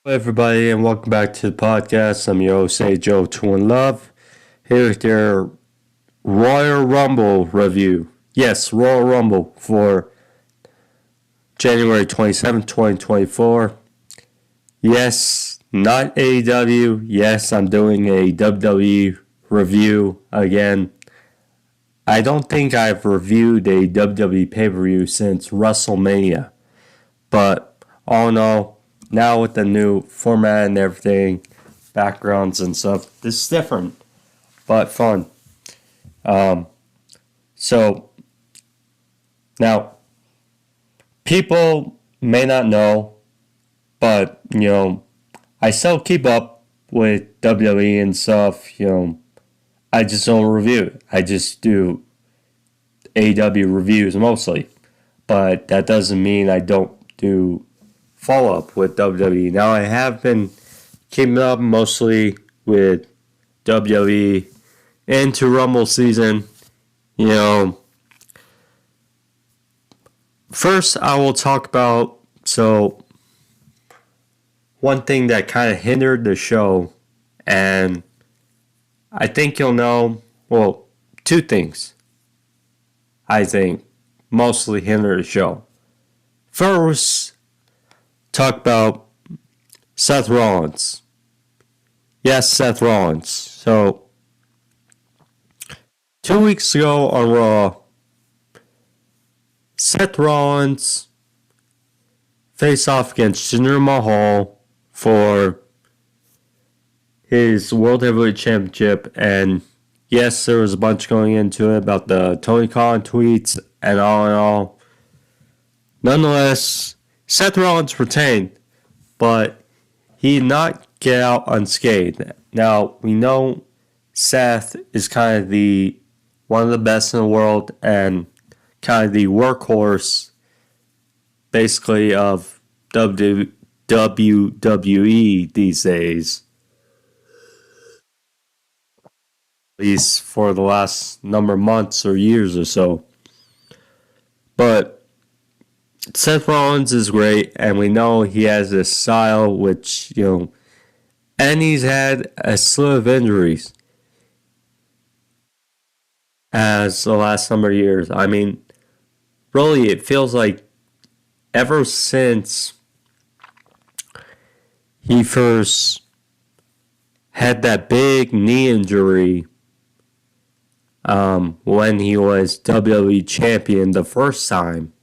Hello, everybody, and welcome back to the podcast. I'm your host, Joe Twin Love, here with your Royal Rumble review. Yes, Royal Rumble for January 27th, 2024. Yes, not AEW. Yes, I'm doing a WWE review again. I don't think I've reviewed a WWE pay-per-view since WrestleMania, but all in all, now with the new format and everything, backgrounds and stuff, this is different, but fun. So now, people may not know, but I still keep up with WWE and stuff. I just don't review it. I just do AEW reviews mostly, but that doesn't mean I don't do follow up with WWE. Now I have been keeping up mostly with WWE into Rumble season. First I will talk about one thing that kind of hindered the show, and I think you'll know. Well, two things I think mostly hindered the show. First, talk about Seth Rollins. Yes, Seth Rollins. So, 2 weeks ago on Raw, Seth Rollins faced off against Jinder Mahal for his World Heavyweight Championship, and yes, there was a bunch going into it about the Tony Khan tweets and all in all. Nonetheless, Seth Rollins retained, but he did not get out unscathed. Now, we know Seth is kind of one of the best in the world and kind of the workhorse, basically, of WWE these days. At least for the last number of months or years or so. But Seth Rollins is great, and we know he has this style which, and he's had a slew of injuries as the last number of years. I mean, really, it feels like ever since he first had that big knee injury when he was WWE champion the first time,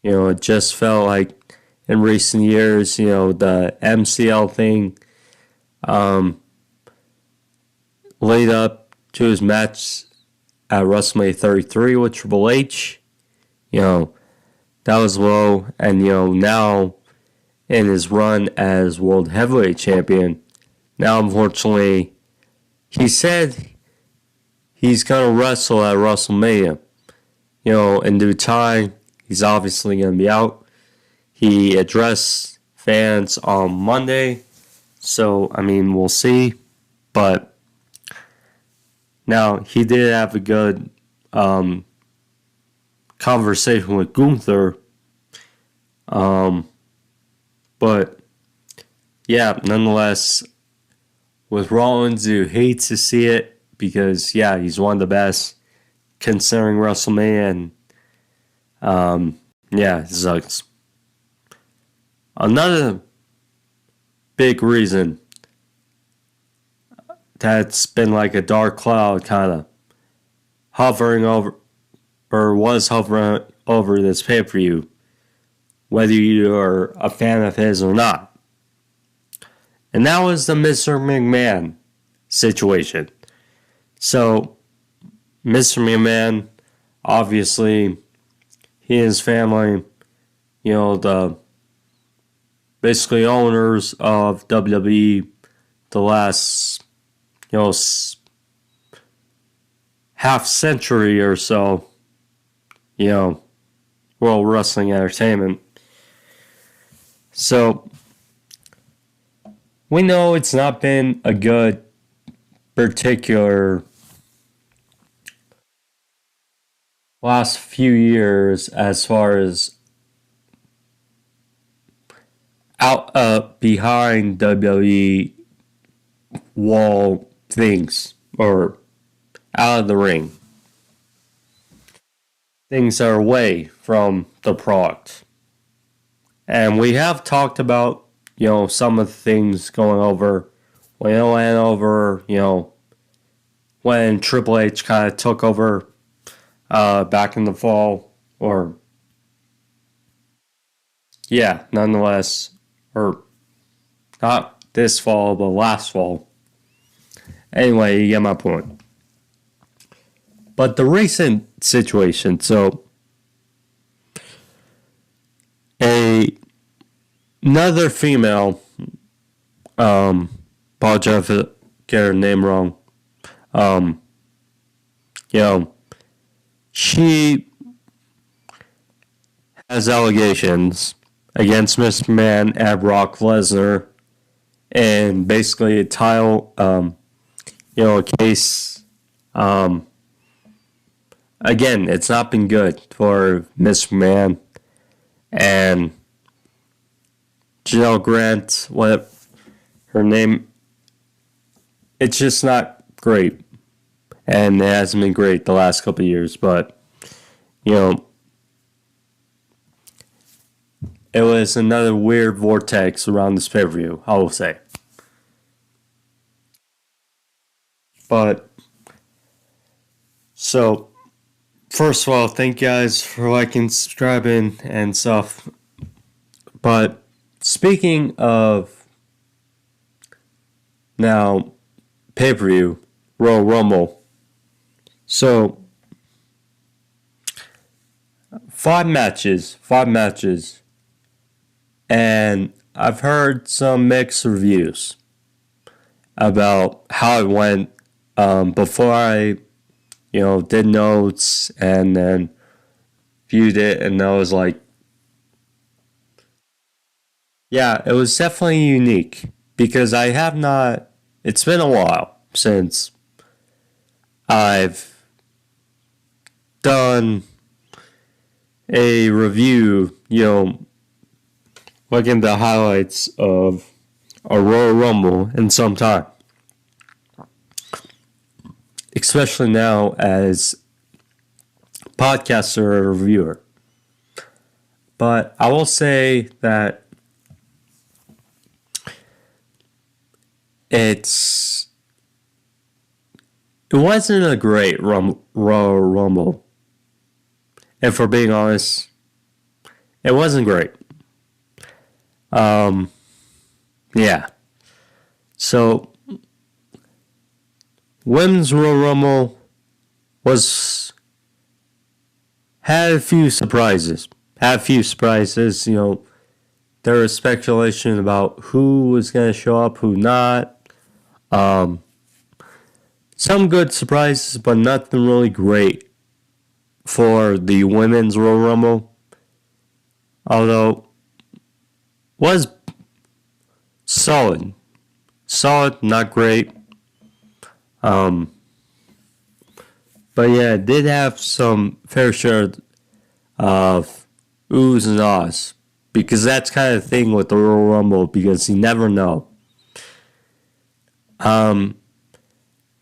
it just felt like in recent years, the MCL thing laid up to his match at WrestleMania 33 with Triple H. That was low. And, now in his run as World Heavyweight Champion, now unfortunately, he said he's going to wrestle at WrestleMania. In due time, he's obviously going to be out. He addressed fans on Monday. So, we'll see. But now, he did have a good conversation with Gunther. But, yeah, nonetheless, with Rollins, you hate to see it because, yeah, he's one of the best considering WrestleMania. And, yeah, it sucks. Another big reason that's been like a dark cloud kind of hovering over, or was hovering over this pay-per-view, whether you are a fan of his or not. And that was the Mr. McMahon situation. So, Mr. McMahon, obviously, he and his family, the basically owners of WWE the last, half century or so, World Wrestling Entertainment. So, we know it's not been a good particular last few years as far as out behind WWE wall things or out of the ring. Things that are away from the product. And we have talked about, some of the things going over when it went over, when Triple H kind of took over back in the fall, or nonetheless, or not this fall, but last fall. Anyway, you get my point. But the recent situation, so another female, apologize if I get her name wrong, she has allegations against Mr. McMahon and Brock Lesnar, and basically a title, a case. Again, it's not been good for Miss McMahon and Janelle Grant, what her name. It's just not great, and it hasn't been great the last couple of years. But it was another weird vortex around this pay-per-view, I will say. But so, first of all, thank you guys for liking, subscribing, and stuff. But speaking of now pay-per-view, Royal Rumble. So 5 matches. And I've heard some mixed reviews about how it went before I, did notes and then viewed it, and I was like, yeah, it was definitely unique because I have not, it's been a while since I've done a review, looking at the highlights of a Royal Rumble in some time. Especially now as podcaster or reviewer. But I will say that it wasn't a great Royal Rumble. And for being honest, it wasn't great. Yeah. So, Women's Royal Rumble had a few surprises. There was speculation about who was going to show up, who not. Some good surprises, but nothing really great for the Women's Royal Rumble. Although, was solid. Solid, not great. But yeah, it did have some fair share of oohs and ahs. Because that's kind of the thing with the Royal Rumble, because you never know.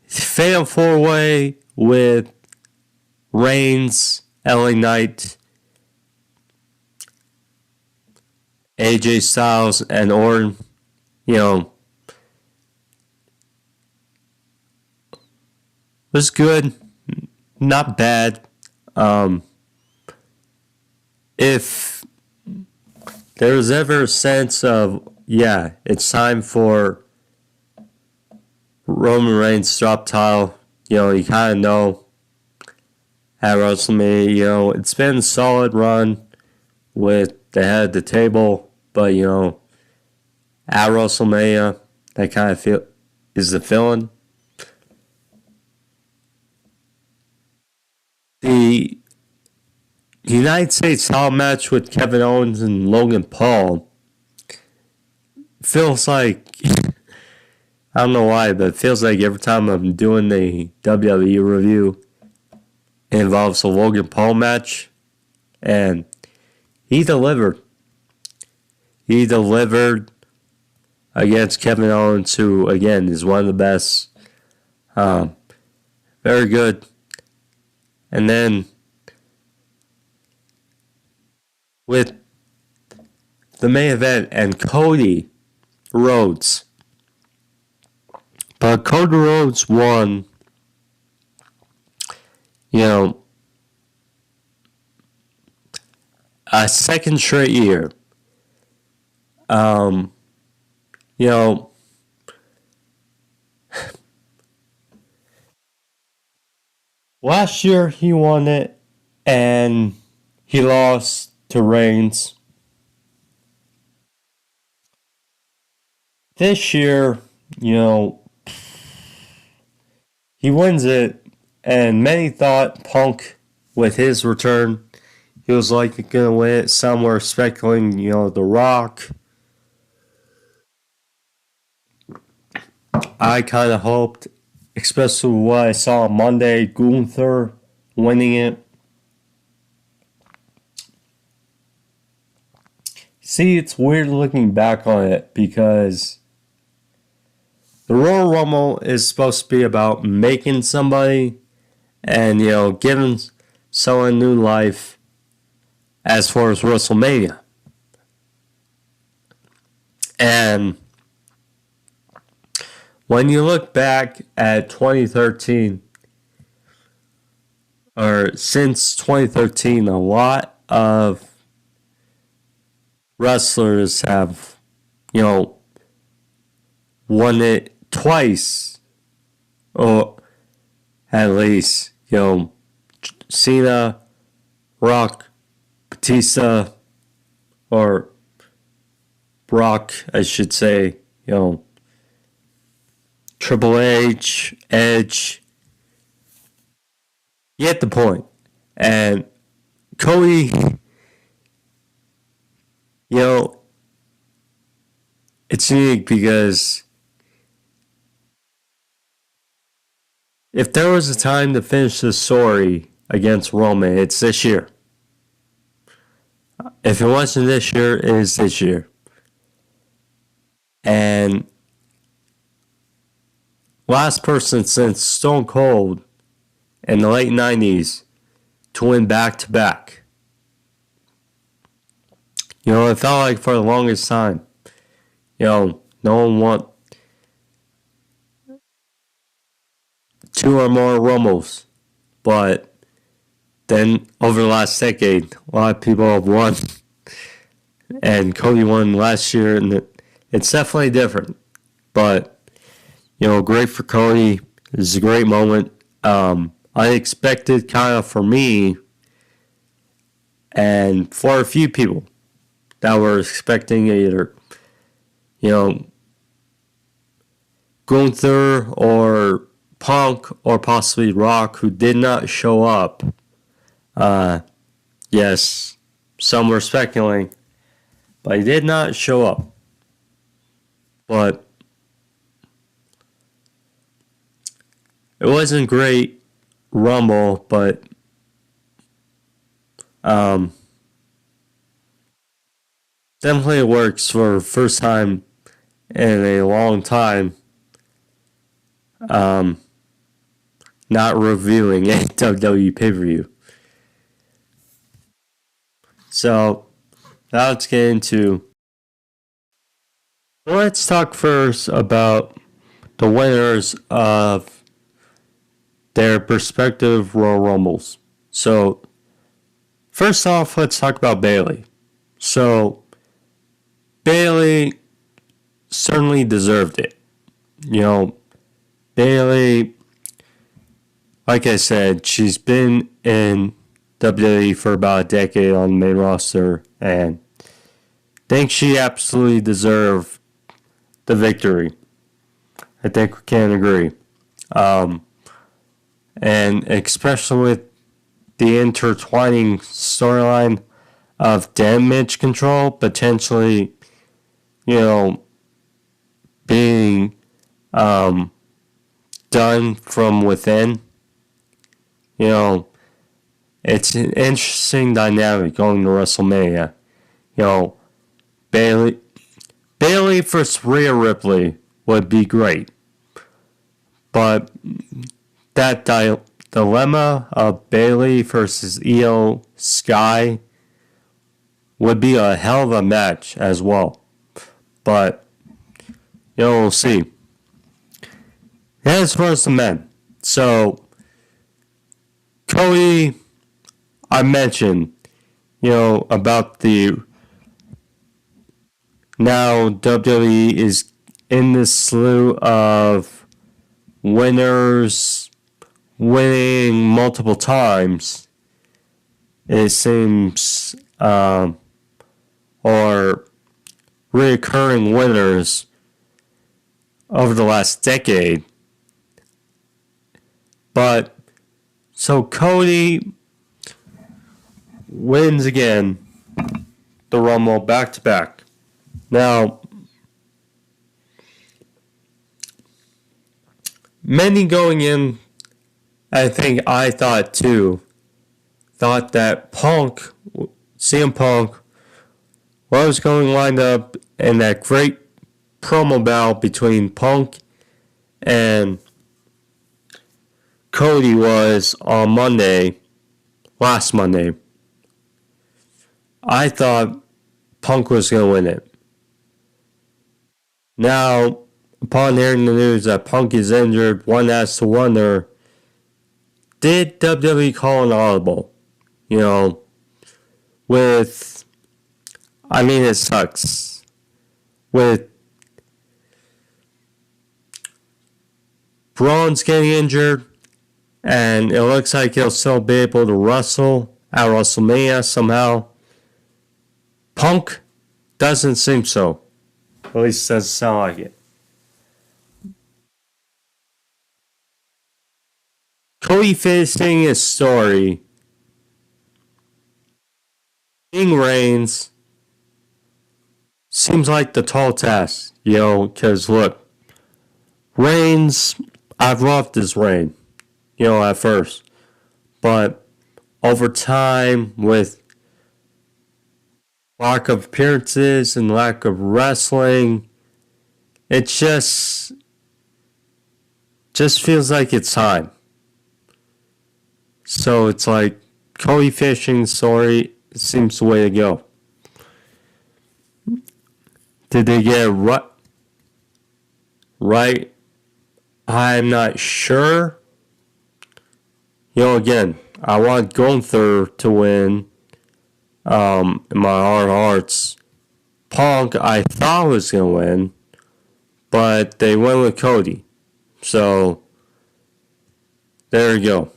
Fatal 4-way with Reigns, LA Knight, AJ Styles, and Orton, was good, not bad. If there was ever a sense of, it's time for Roman Reigns to drop title, you kind of know at WrestleMania, it's been a solid run with the head of the table, but, at WrestleMania, that kind of is the feeling. The United States title match with Kevin Owens and Logan Paul feels like, I don't know why, but it feels like every time I'm doing the WWE review, it involves a Logan Paul match, and he delivered. he delivered against Kevin Owens, who, again, is one of the best. Very good. And then with the main event and Cody Rhodes. But Cody Rhodes won, a second straight year. Last year he won it and he lost to Reigns. This year, he wins it, and many thought Punk, with his return, he was likely going to win it. Some were speculating, The Rock. I kind of hoped, especially what I saw on Monday, Gunther winning it. See, it's weird looking back on it because the Royal Rumble is supposed to be about making somebody and, giving someone new life as far as WrestleMania. And when you look back at 2013, or since 2013, a lot of wrestlers have, won it twice, or at least, Cena, Rock, Batista, or Brock, I should say, Triple H, Edge. You get the point. And Cody, it's unique because if there was a time to finish the story against Roman, it's this year. If it wasn't this year, it is this year. And last person since Stone Cold in the late 90s to win back-to-back. It felt like for the longest time, no one want 2 or more Rumbles. But then over the last decade, a lot of people have won. And Cody won last year, and it's definitely different. But, great for Cody. This is a great moment. Unexpected kind of for me and for a few people that were expecting either, Gunther or Punk or possibly Rock, who did not show up. Yes, some were speculating, but he did not show up. But it wasn't great Rumble, but definitely works for first time in a long time. Not reviewing a WWE pay-per-view. So, now let's get into... Let's talk first about the winners of their respective Royal Rumbles. So, first off, let's talk about Bayley. So, Bayley certainly deserved it. Bayley, like I said, she's been in WWE for about a decade on the main roster, and I think she absolutely deserved the victory. I think we can agree. And especially with the intertwining storyline of damage control, potentially, being done from within. It's an interesting dynamic going to WrestleMania. Bayley versus Rhea Ripley would be great. But that dilemma of Bayley versus Io Sky would be a hell of a match as well. But, we'll see. As far as the men. So, Cody, I mentioned, about the... Now, WWE is in this slew of winners winning multiple times. It seems... or reoccurring winners over the last decade. But, so Cody wins again the Rumble back to back. Now, many going in, I think I thought too, thought that CM Punk, was going lined up in that great promo battle between Punk and Cody was on last Monday. I thought Punk was going to win it. Now, upon hearing the news that Punk is injured, one has to wonder, did WWE call an audible? It sucks. With Braun's getting injured, and it looks like he'll still be able to wrestle at WrestleMania somehow. Punk doesn't seem so. At least it doesn't sound like it. Cody facing his story. King Reigns seems like the tall task, because look, Reigns, I've loved his reign, at first, but over time, with lack of appearances and lack of wrestling, it just feels like it's time. So it's like Cody fishing story seems the way to go. Did they get it right? I'm not sure. Again, I want Gunther to win. In my heart of hearts. Punk, I thought was going to win, but they went with Cody. So, there you go.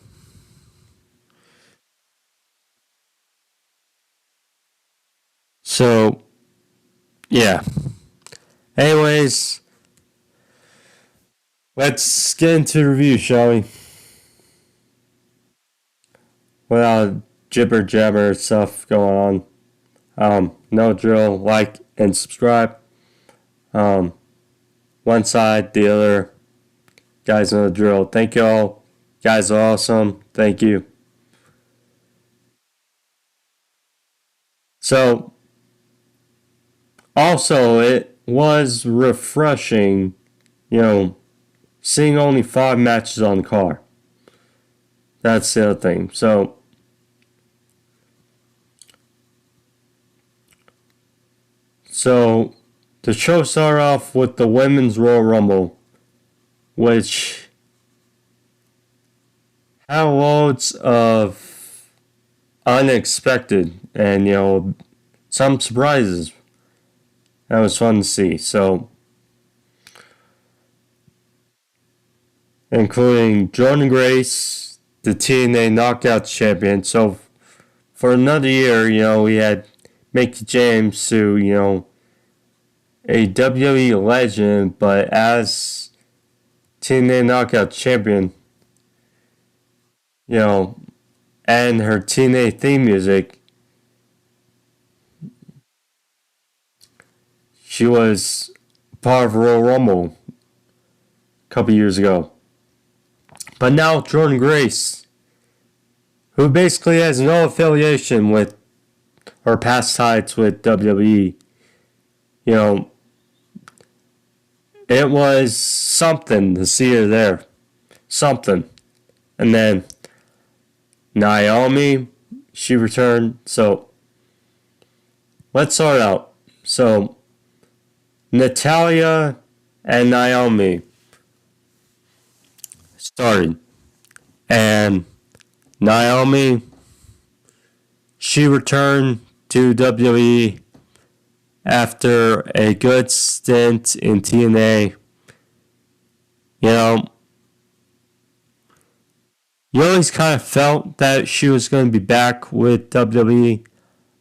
So, yeah. Anyways, let's get into the review, shall we? Without jibber jabber stuff going on. No drill, like and subscribe. One side, the other. Guys know the drill. Thank you all. Guys are awesome. Thank you. So, also, it was refreshing, seeing only 5 matches on the card. That's the other thing. So, the show started off with the Women's Royal Rumble, which had loads of unexpected and, some surprises. That was fun to see. So, including Jordan Grace, the TNA Knockout Champion. So, for another year, we had Mickie James, who, a WWE legend, but as TNA Knockout Champion, and her TNA theme music, she was part of Royal Rumble a couple years ago. But now Jordan Grace, who basically has no affiliation with or past ties with WWE, You know, it was something to see her there. Something. And then Naomi, she returned. So let's start out. So Natalya and Naomi started. And Naomi, she returned to WWE after a good stint in TNA. You know, you always kind of felt that she was going to be back with WWE.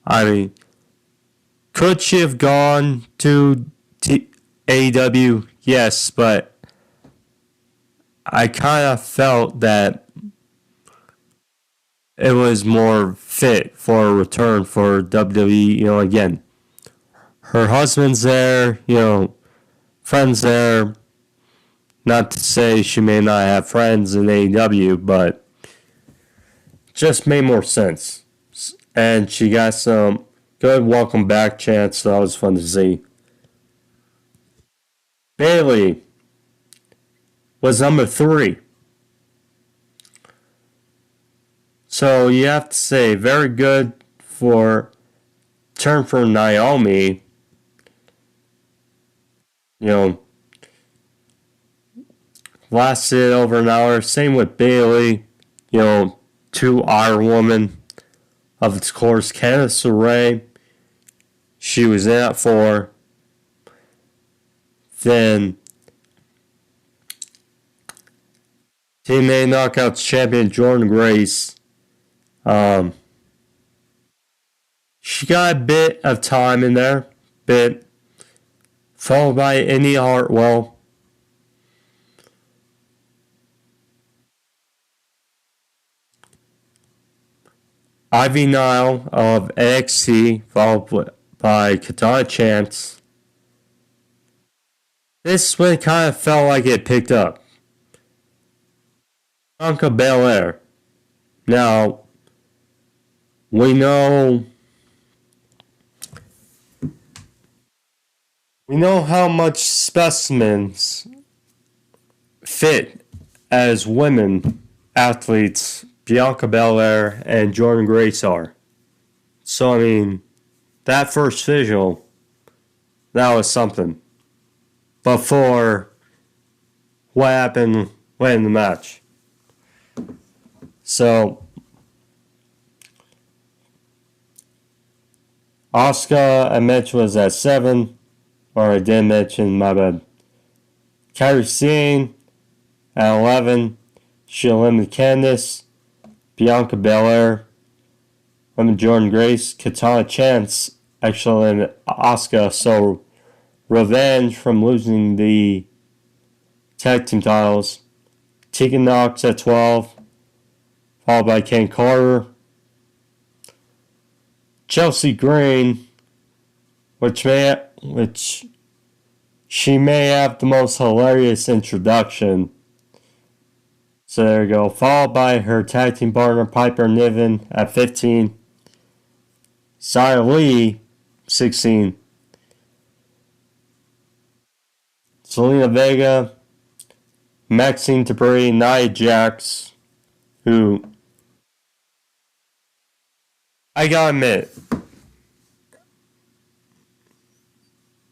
I mean, could she have gone to AEW? Yes, but I kind of felt that it was more fit for a return for WWE. You know, again, her husband's there, you know, friends there. Not to say she may not have friends in AEW, but just made more sense. And she got some good welcome back chants, so that was fun to see. Bayley was number 3. So you have to say, very good for turn for Naomi. You know, lasted over an hour. Same with Bayley. You know, 2 Iron Woman. Of its course, Candice LeRae. She was in at 4. Then TNA Knockouts champion Jordynne Grace. She got a bit of time in there. Followed by Indy Hartwell. Ivy Nile of NXT, followed by Katana Chance. This one kind of felt like it picked up. Bianca Belair. Now, we know how much specimens fit as women athletes Bianca Belair and Jordynne Grace are. So, I mean, that first visual, that was something. But for what happened late in the match. So, Asuka, I mentioned, was at 7. Or I did mention, my bad. Kairi Sane at 11. She eliminated Candice. Bianca Belair. Eliminated Jordynne Grace. Katana Chance actually eliminated Asuka. So, revenge from losing the tag team titles. Tegan Knox at 12. Followed by Ken Carter. Chelsea Green, which she may have the most hilarious introduction. So there you go. Followed by her tag team partner Piper Niven at 15. Xia Li, 16. Selena Vega, Maxine Dupri, Nia Jax, who I gotta admit,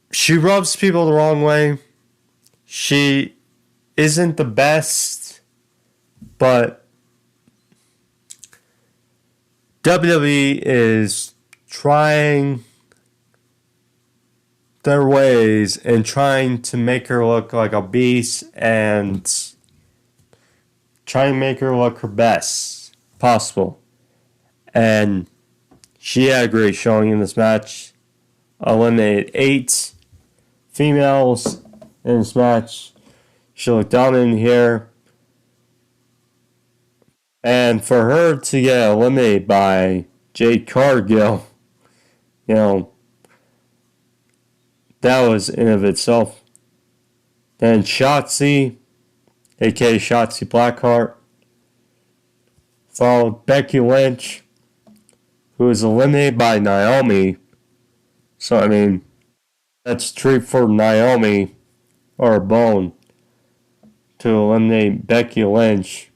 she rubs people the wrong way. She isn't the best, but WWE is trying their ways and trying to make her look like a beast and trying to make her look her best possible. And she had a great showing in this match. Eliminated 8 females in this match. She looked dominant here. And for her to get eliminated by Jade Cargill, you know, that was in of itself. Then Shotzi, aka Shotzi Blackheart, followed Becky Lynch, who was eliminated by Naomi. So, I mean, That's treat for Naomi or Bone to eliminate Becky Lynch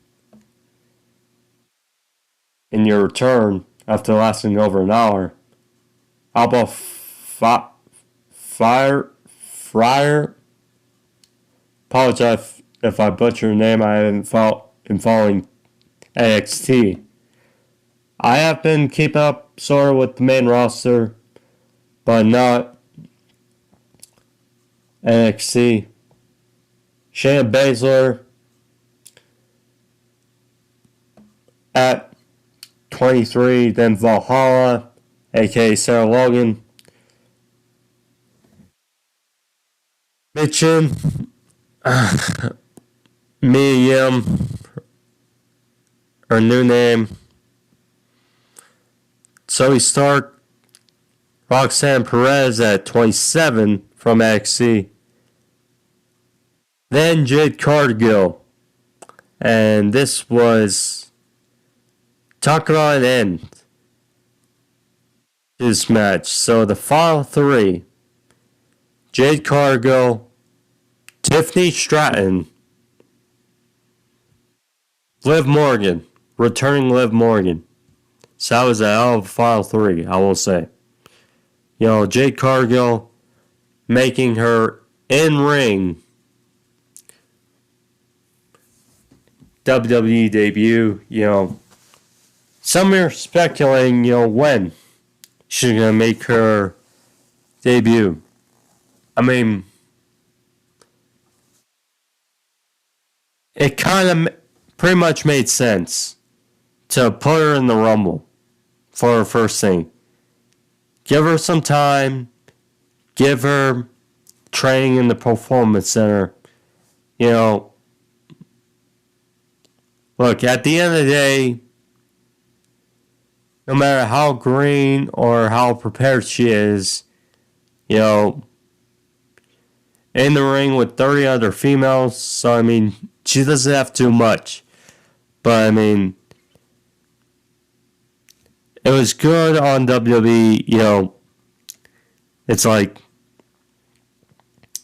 in your return after lasting over an hour. How about Fryer? Apologize if I butcher your name. I haven't been following NXT. I have been keeping up sort of with the main roster, but not NXT. Shayna Baszler at 23, then Valhalla, aka Sarah Logan. Mitchin, Mia Yim, her new name. Zoe Stark, Roxanne Perez at 27 from NXT. Then Jade Cargill. And this was talk about an end to this match. So the final three: Jade Cargill, Tiffany Stratton, Liv Morgan, returning Liv Morgan. So that was a hell of a final three, I will say. You know, Jade Cargill making her in-ring WWE debut. You know, some are speculating, you know, when she's going to make her debut. I mean, it kind of pretty much made sense to put her in the Rumble for her first thing. Give her some time. Give her training in the Performance Center. You know, look, at the end of the day, no matter how green or how prepared she is, you know, in the ring with 30 other females, so I mean, she doesn't have too much. But I mean, it was good on WWE, you know. It's like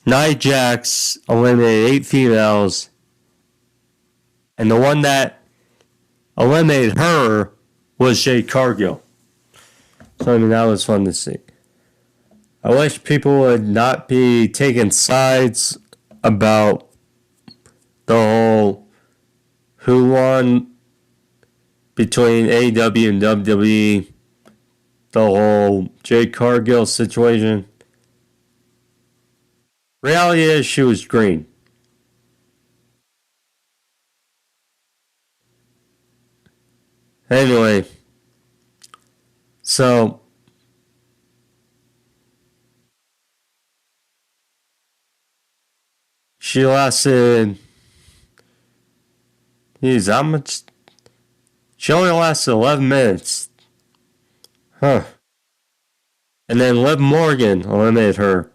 Nia Jax eliminated 8 females, and the one that eliminated her was Jade Cargill. So I mean, that was fun to see. I wish people would not be taking sides about the whole who won between AEW and WWE, the whole Jade Cargill situation. Reality is she was green. Anyway, so she lasted, how much? She only lasted 11 minutes. Huh. And then Liv Morgan eliminated her.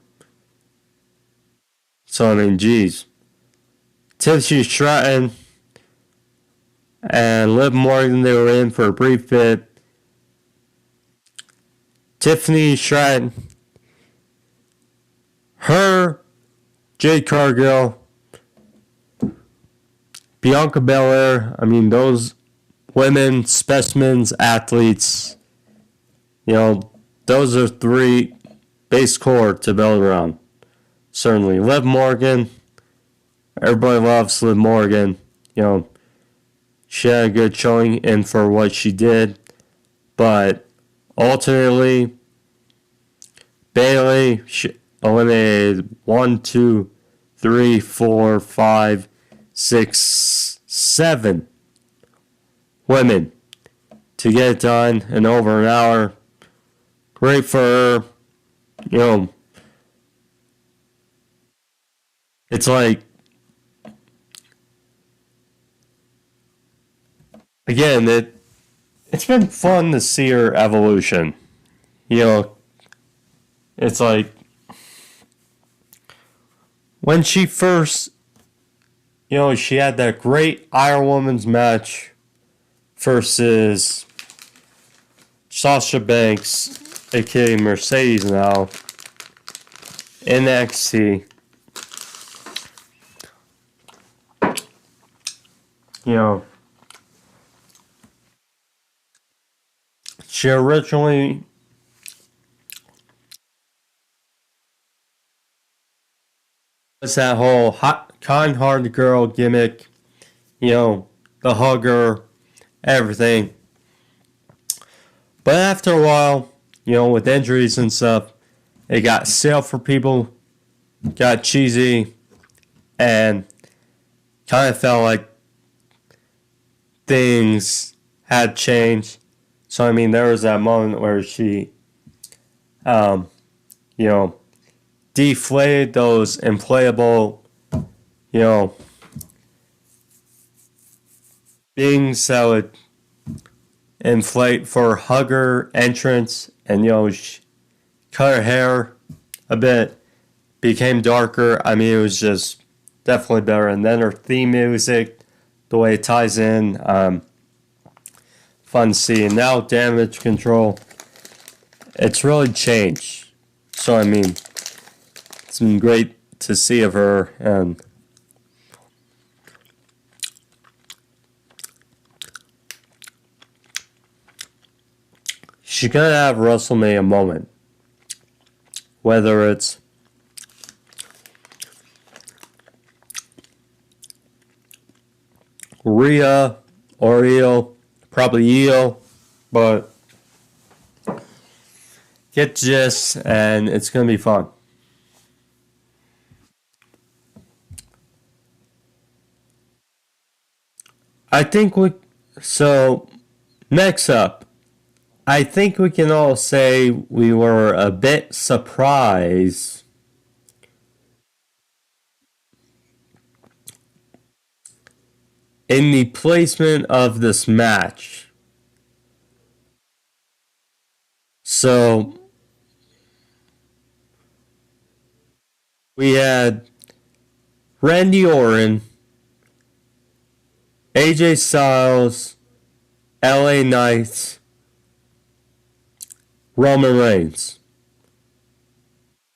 So, I mean, geez. Tiffany Stratton and Liv Morgan, they were in for a brief bit. Tiffany Stratton, her, Jade Cargill, Bianca Belair. I mean, those women, specimens, athletes, you know, those are 3 base core to build around. Certainly. Liv Morgan, everybody loves Liv Morgan. You know, she had a good showing in for what she did. But ultimately, Bayley eliminated 1, 2, 3, 4, 5, 6, 7 women to get it done in over an hour. Great for her. You know, it's like, again, it's been fun to see her evolution. You know, it's like when she first, you know, she had that great Iron Woman's match versus Sasha Banks, aka Mercedes now, NXT, she originally was that whole kind-hearted girl gimmick, the hugger, everything. But after a while, with injuries and stuff, it got stale for people, got cheesy, and kind of felt like things had changed. So, there was that moment where she, deflated those inflatable, things that would inflate for hugger entrance, and, she cut her hair a bit, became darker. It was just definitely better. And then her theme music, the way it ties in, fun to see. And now Damage Control, it's really changed. So, it's been great to see of her. And she's going to have a WrestleMania moment. Whether it's Rhea or Io, probably Io, but get the gist, and it's going to be fun. Next up, I think we can all say we were a bit surprised in the placement of this match. So, we had Randy Orton, AJ Styles, LA Knights, Roman Reigns.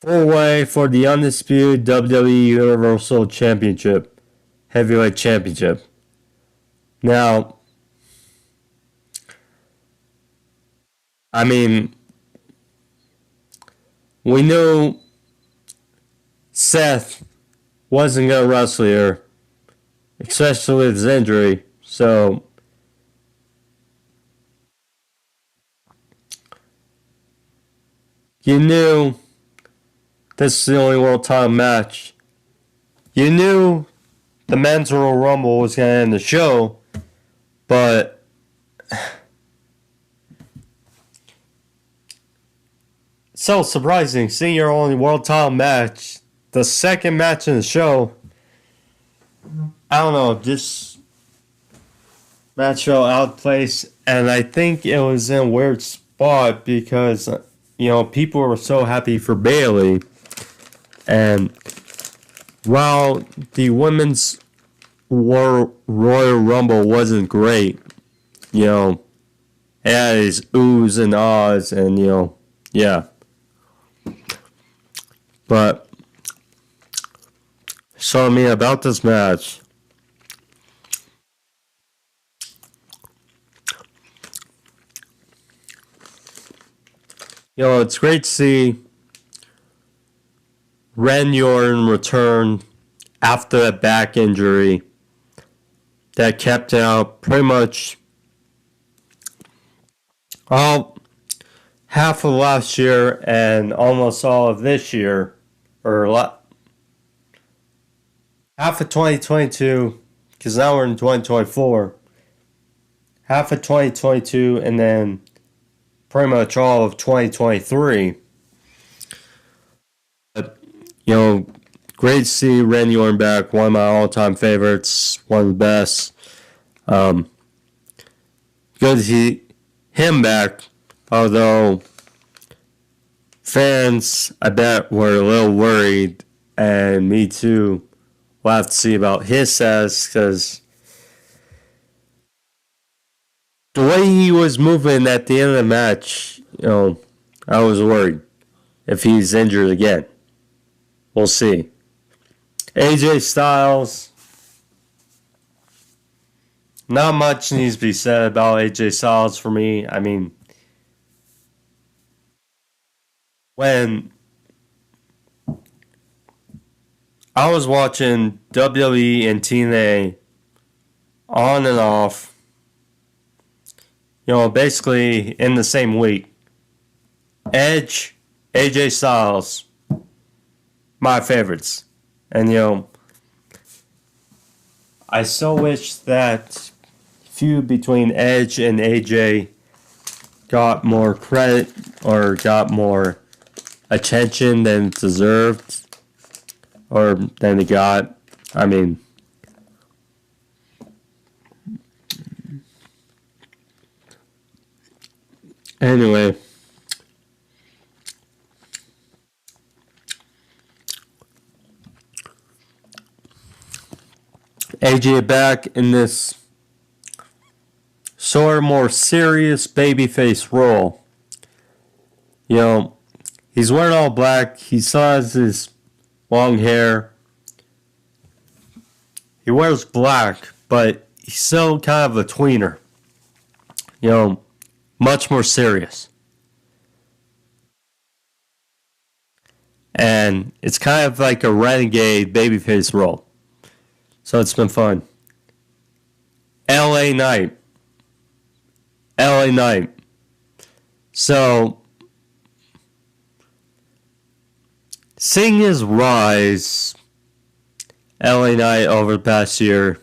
Full way for the undisputed WWE Universal Championship, Heavyweight Championship. Now, we knew Seth wasn't going to wrestle here, especially with his injury. So, you knew this is the only world title match. You knew the Men's Royal Rumble was going to end the show, but so surprising seeing your only world title match, the second match in the show. I don't know, just match felt out of place, and I think it was in a weird spot because people were so happy for Bayley, and while the women's Royal Rumble wasn't great, it had its oohs and ahs, and yeah. But so about this match, it's great to see Randy Orton return after a back injury that kept out pretty much all half of last year and almost all of this year, or half of 2022, because now we're in 2024, half of 2022, and then pretty much all of 2023. But, great to see Randy Orton back, one of my all-time favorites, one of the best. Good to see him back, although fans, I bet, were a little worried, and me too. We'll have to see about his status, because the way he was moving at the end of the match, I was worried if he's injured again. we'll see. AJ Styles. Not much needs to be said about AJ Styles for me. I mean, when I was watching WWE and TNA on and off, basically in the same week, Edge, AJ Styles, my favorites. And, I so wish that feud between Edge and AJ got more credit or got more attention than it deserved or than it got. I mean, anyway, AJ back in this sort of more serious babyface role. He's wearing all black. He still has his long hair. He wears black, but he's still kind of a tweener. Much more serious. And it's kind of like a renegade babyface role. So it's been fun. LA Knight. So, seeing his rise, LA Knight over the past year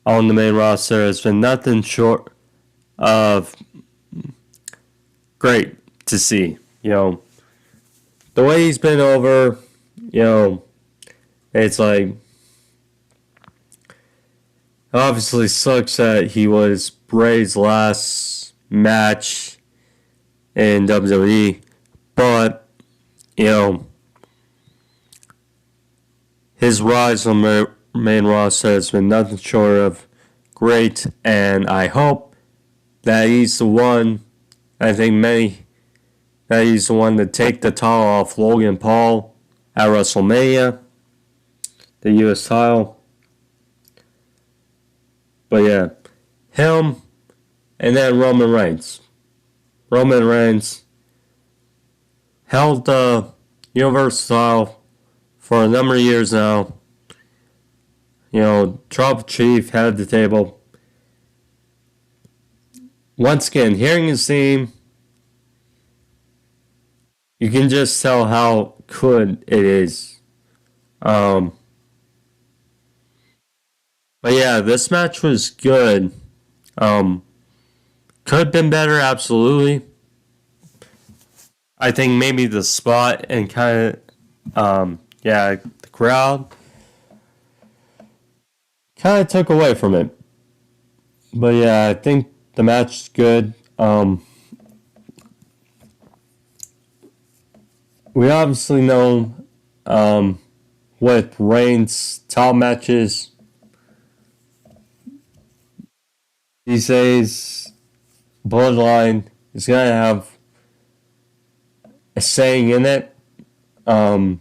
on the main roster has been nothing short of great to see. The way he's been over, it's like, obviously sucks that he was Bray's last match in WWE, but, his rise on the main roster has been nothing short of great, and I hope that he's the one, I think many, that he's the one to take the title off Logan Paul at WrestleMania, the U.S. title. But yeah, him and then Roman Reigns. Roman Reigns held the Universal title for a number of years now. Tribal Chief, head of the table. Once again, hearing his theme, you can just tell how good it is. But yeah, this match was good. Could have been better, absolutely. I think maybe the spot and kind of, the crowd kind of took away from it. But yeah, I think the match is good. We obviously know with Reigns' top matches these days, Bloodline is going to have a saying in it. It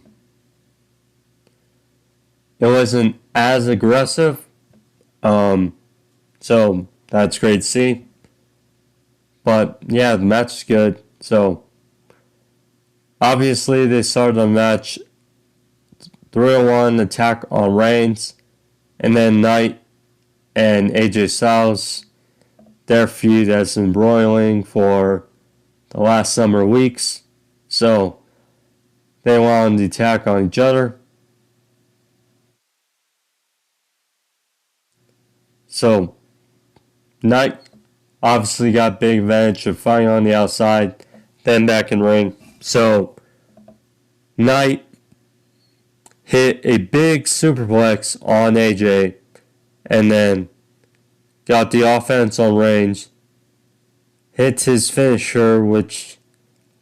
wasn't as aggressive. So that's great to see. But yeah, the match is good. So obviously they started the match 3-1 attack on Reigns, and then Knight and AJ Styles, their feud has been broiling for the last number of weeks. So they wanted to attack on each other. So Knight obviously got big advantage of fighting on the outside, then back in ring. So Knight hit a big superplex on AJ, and then got the offense on Reigns, hit his finisher, which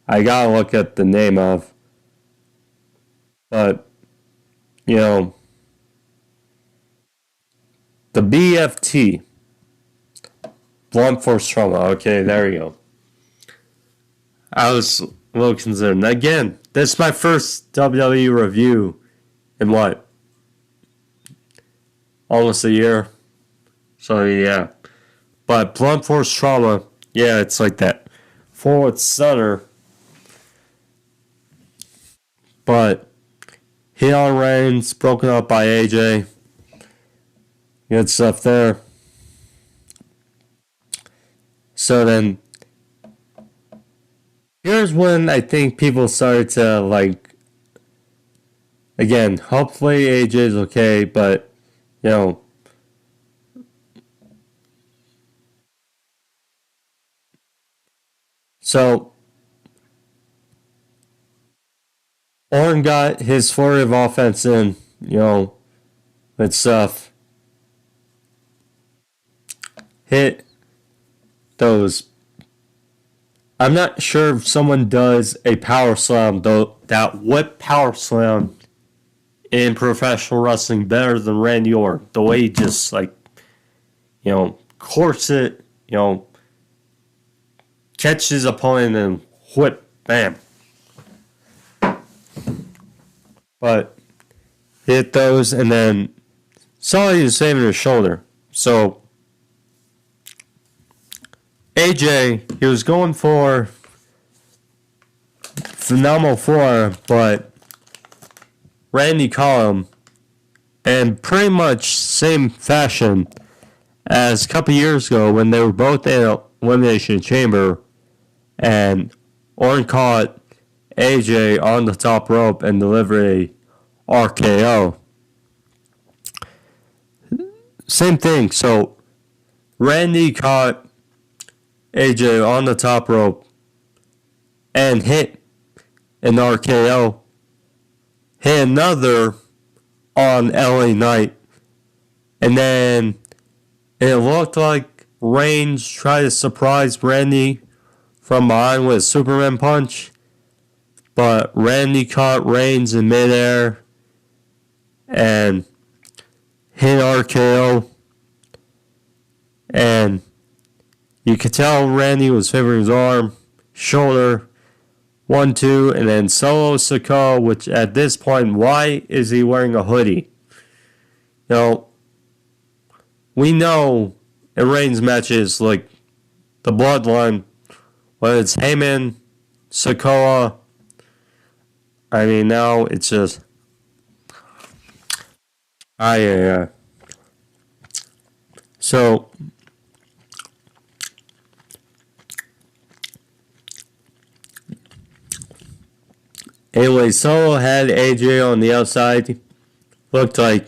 I gotta look at the name of. But, the BFT, blunt force trauma. Okay, there you go. I was a little concerned. Again, this is my first WWE review in what? Almost a year. So yeah. But blunt force trauma, yeah, it's like that. Forward center. But hit on Reigns, broken up by AJ. Good stuff there. So then, here's when I think people started to like, again, hopefully AJ's okay, but, you know, so Orton got his flurry of offense in, you know, with stuff. Hit those. I'm not sure if someone does a power slam, though, that whip power slam in professional wrestling better than Randy Orton. The way he just, like, you know, course it, you know, catch his opponent and whip, bam. But hit those and then saw he was saving his shoulder. So AJ, he was going for phenomenal forearm, but Randy caught him, and pretty much same fashion as a couple years ago when they were both in an Elimination Chamber, and Orton caught AJ on the top rope and delivered a RKO. Same thing. So Randy caught AJ on the top rope and hit an RKO. Hit another on LA Knight. And then it looked like Reigns tried to surprise Randy from behind with a Superman punch. But Randy caught Reigns in midair and hit RKO. And you could tell Randy was favoring his arm, shoulder, 1-2, and then Solo Sikoa, which at this point, why is he wearing a hoodie? You know, we know in Reigns matches, like the Bloodline, whether it's Heyman, Sikoa, I mean, now it's just, yeah. So, anyway, Solo had AJ on the outside. Looked like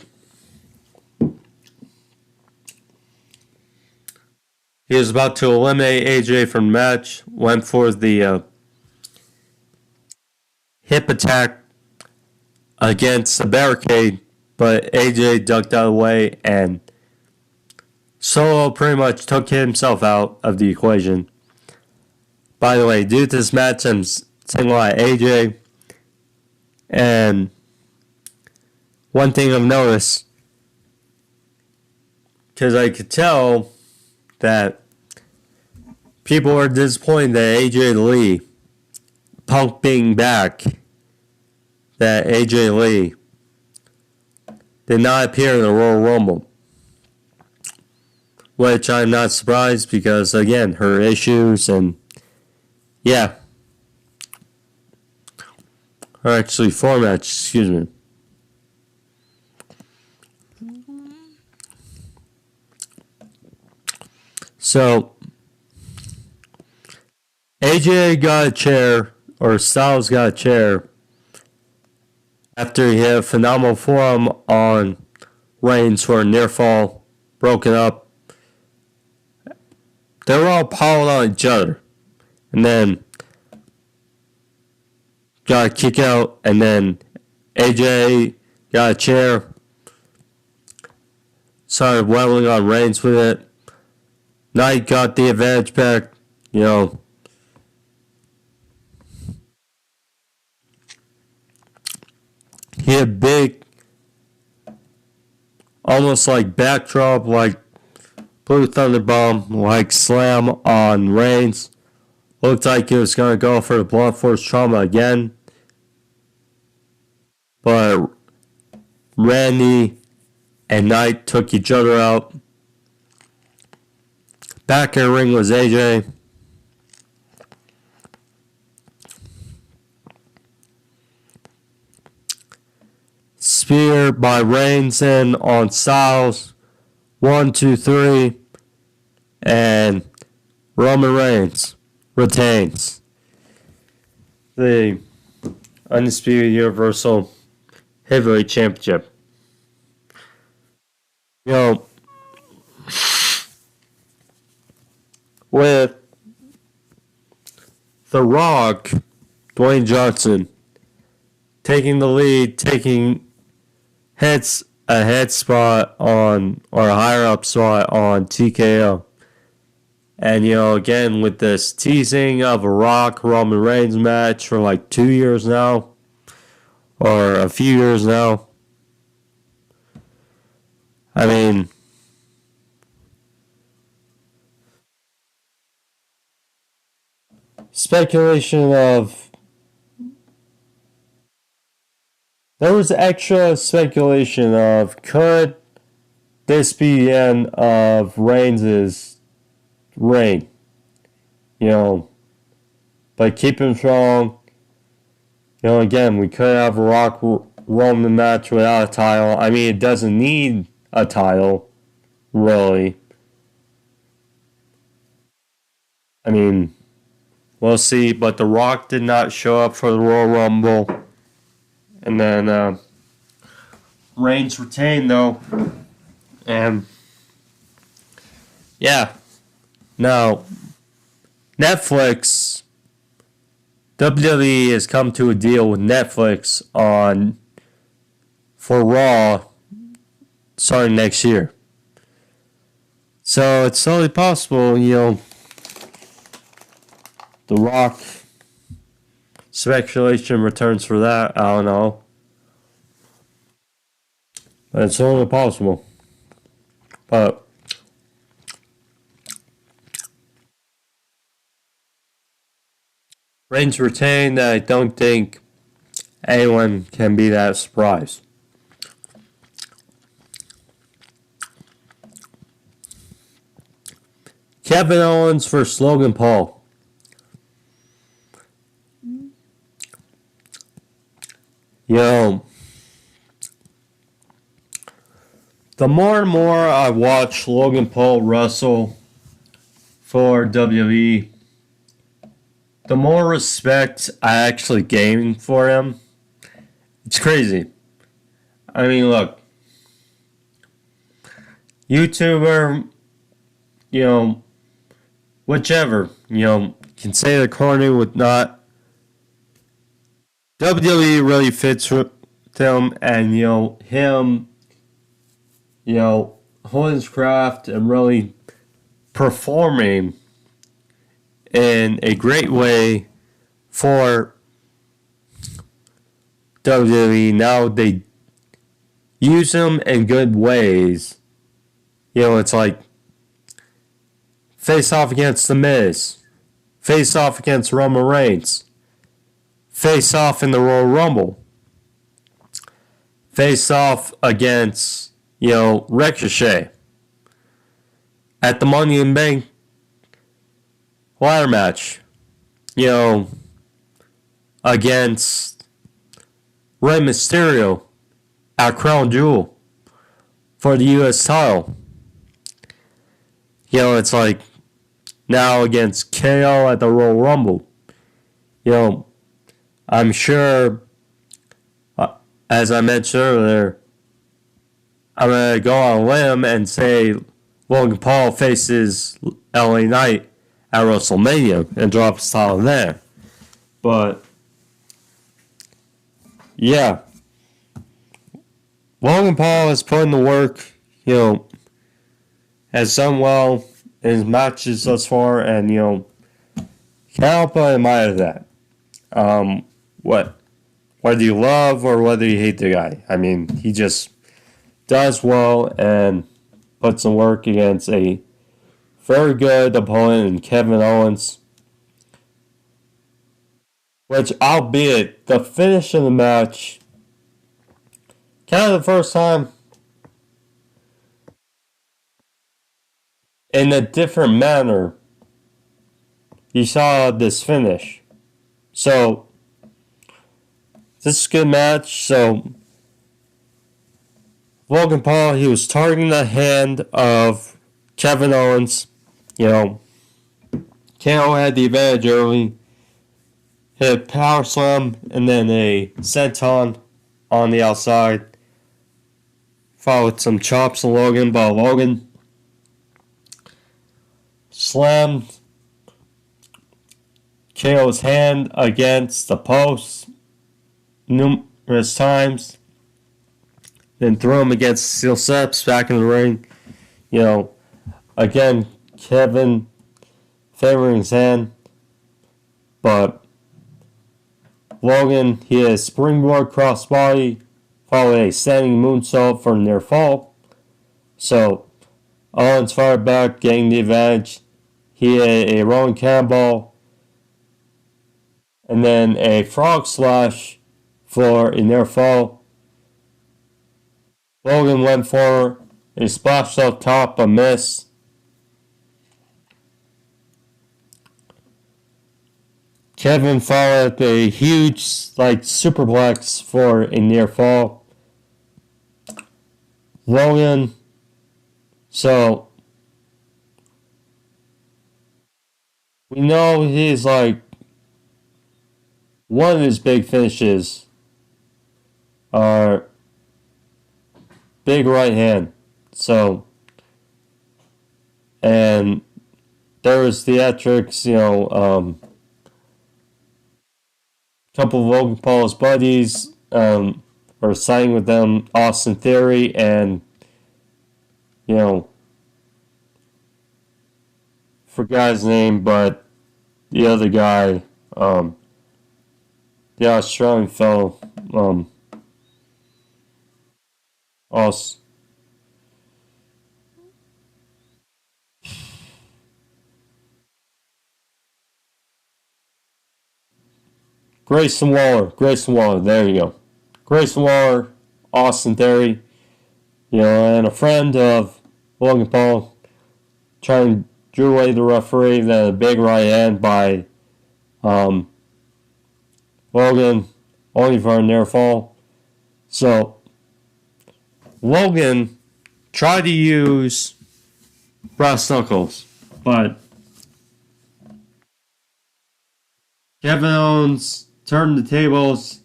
he was about to eliminate AJ from the match. Went for the hip attack against the barricade, but AJ ducked out of the way, and Solo pretty much took himself out of the equation. By the way, due to this match, I'm saying a lot of AJ. And one thing I've noticed, because I could tell that people were disappointed that AJ Lee, Punk being back, that AJ Lee did not appear in the Royal Rumble. Which I'm not surprised because, again, her issues and, yeah. Or actually, 4 matches, excuse me. So, AJ got a chair, or Styles got a chair, after he had a phenomenal forearm on Reigns for a near fall, broken up. They were all piling on each other. And then got a kick out, and then AJ got a chair, started wailing on Reigns with it. Knight got the advantage back, you know. He had big, almost like backdrop, like Blue Thunder Bomb, like slam on Reigns. Looked like he was going to go for the blunt force trauma again. but Randy and Knight took each other out. Back in the ring was AJ. Spear by Reigns in on Styles. 1, 2, 3. And Roman Reigns retains the Undisputed Universal Heavyweight Championship. You know, with The Rock, Dwayne Johnson, taking the lead, taking a head spot on, or a higher up spot on TKO. And, you know, again, with this teasing of a Rock Roman Reigns match for like 2 years now, or a few years now. I mean, speculation of, there was extra speculation of, could this be the end of Reigns' reign? You know, but keep him strong. You know, again, we could have a Rock Roman match without a title. I mean, it doesn't need a title, really. I mean, we'll see. But The Rock did not show up for the Royal Rumble. And then Reigns retained, though. And, yeah. Now, Netflix, WWE has come to a deal with Netflix for Raw starting next year. So it's totally possible, you know, The Rock, speculation returns for that. I don't know. But it's totally possible. But Reigns retained. I don't think anyone can be that surprised. Kevin Owens versus Logan Paul. Yo, the more and more I watch Logan Paul wrestle for WWE, the more respect I actually gain for him. It's crazy. I mean, look, YouTuber, you know, whichever, you know, can say they're corny with not. WWE really fits with him, and, you know, him, you know, holding his craft and really performing in a great way for WWE. Now they use him in good ways. You know, it's like face off against The Miz, face off against Roman Reigns, face off in the Royal Rumble, face off against, you know, Ricochet at the Money in the Bank ladder match, you know, against Rey Mysterio at Crown Jewel for the U.S. title. You know, it's like now against KO at the Royal Rumble. You know, I'm sure, as I mentioned earlier, I'm going to go on a limb and say Logan Paul faces LA Knight at WrestleMania and drops his title there. But, yeah, Logan Paul has put in the work, you know, has done well in his matches thus far, and, you know, can't help but admire that. Whether you love or whether you hate the guy, I mean, he just does well and puts in work against a very good opponent in Kevin Owens. Which, albeit, the finish of the match kind of the first time in a different manner you saw this finish. So this is a good match. So Logan Paul, he was targeting the hand of Kevin Owens. You know, KO had the advantage early. Hit a power slam and then a senton on the outside. Followed some chops on Logan, but Logan slammed KO's hand against the post numerous times. Then threw him against steel steps back in the ring. You know, again, Kevin favoring his hand. But Logan, he had a springboard crossbody, followed a standing moonsault for a near fall. So Owens fired back, getting the advantage. He had a rolling cannonball, and then a frog slash for a near fall. Logan went for a splash up top, a miss. Kevin followed a huge superplex for a near fall. Logan, so we know he's one of his big finishes are big right hand. So, and there was theatrics, couple of Logan Paul's buddies were signing with them, Austin Theory and, forgot his name, but the other guy, the Australian fellow, also. Grayson Waller, there you go. Grayson Waller, Austin Theory, and a friend of Logan Paul trying to drew away the referee, then a big right hand by Logan, only for a near fall. So Logan tried to use brass knuckles, but Kevin Owens turned the tables,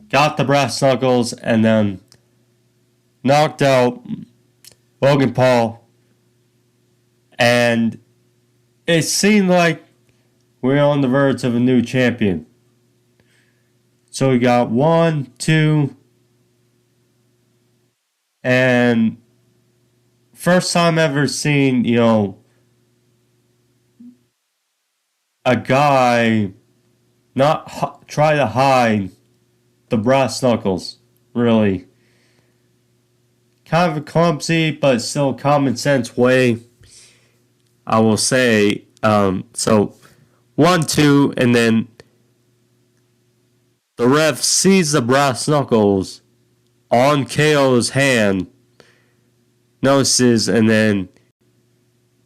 got the brass knuckles, and then knocked out Logan Paul. And it seemed like we're on the verge of a new champion. So we got 1, 2, and first time ever seen, a guy not try to hide the brass knuckles, really. Kind of a clumsy, but still common sense way, I will say. So 1, 2, and then the ref sees the brass knuckles on KO's hand, notices, and then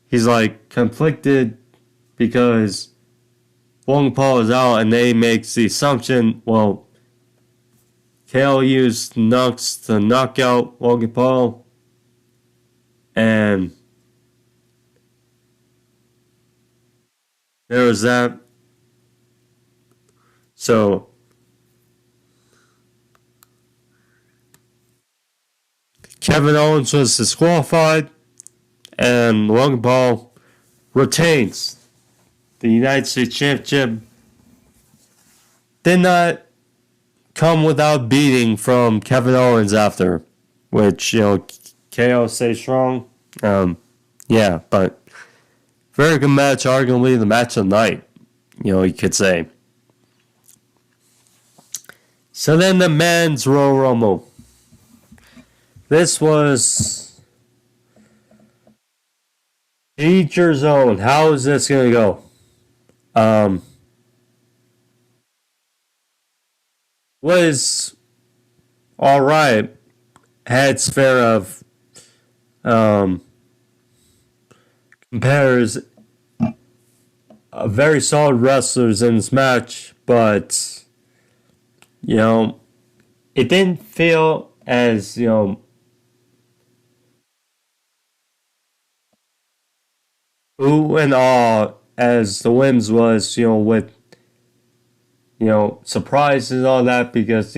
he's conflicted because Logan Paul is out, and they makes the assumption, well, KO used knucks to knock out Logan Paul, and there was that. So Kevin Owens was disqualified, and Logan Paul retains the United States Championship. Did not come without beating from Kevin Owens after, which, KO stays strong. Yeah, but very good match, arguably the match of the night, you could say. So then the men's Royal Rumble. This was each your zone. How is this going to go? Was alright, had its fair of compares very solid wrestlers in this match, but it didn't feel as ooh and ah as the Wims was, with surprises and all that, because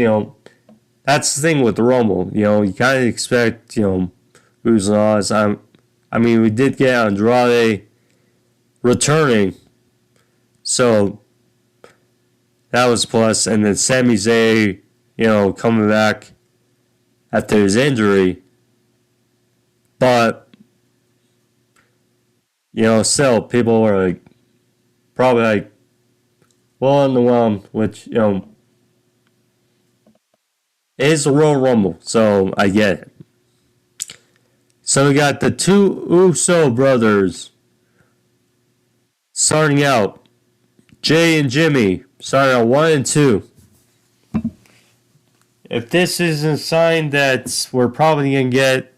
that's the thing with the Rumble. You kind of expect oohs and ahs. I mean, we did get Andrade returning, so that was a plus, and then Sami Zayn, coming back after his injury, but still people were probably well underwhelmed, which it is a Royal Rumble, so I get it. So we got the two Uso brothers starting out, Jay and Jimmy starting out 1 and 2. If this isn't a sign that we're probably gonna get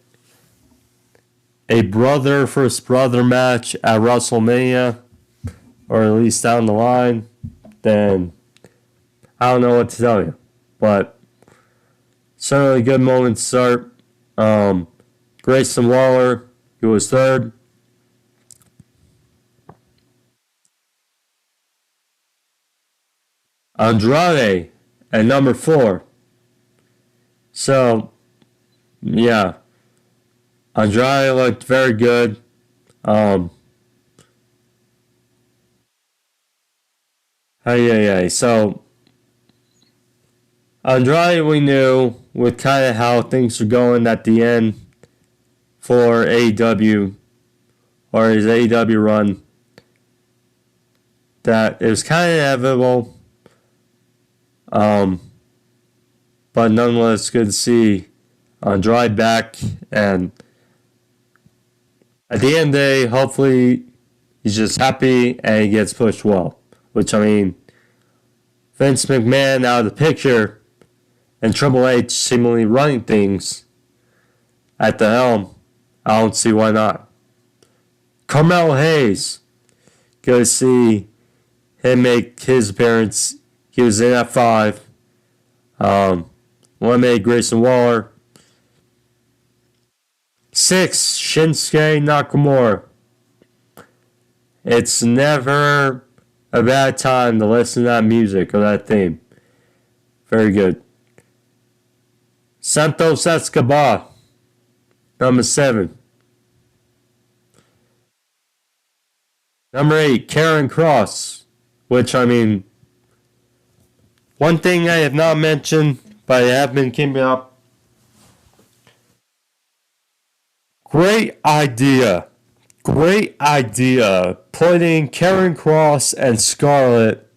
a brother versus brother match at WrestleMania, or at least down the line, then I don't know what to tell you. But certainly a good moment to start. Grayson Waller, who was third. Andrade at number 4. So, yeah. Andrade looked very good. So, Andrade, we knew with kind of how things were going at the end for AEW, or his AEW run, that it was kind of inevitable. But nonetheless, good to see Andrade back, and at the end of the day, hopefully he's just happy and he gets pushed well. Which, I mean, Vince McMahon out of the picture and Triple H seemingly running things at the helm, I don't see why not. Carmelo Hayes, good to see him make his appearance. He was in at 5. Eliminated Grayson Waller. 6, Shinsuke Nakamura. It's never a bad time to listen to that music or that theme. Very good. Santos Escobar, number 7. Number 8, Karen Cross, which, I mean, one thing I have not mentioned, but I have been keeping up. Great idea putting Karen Cross and Scarlett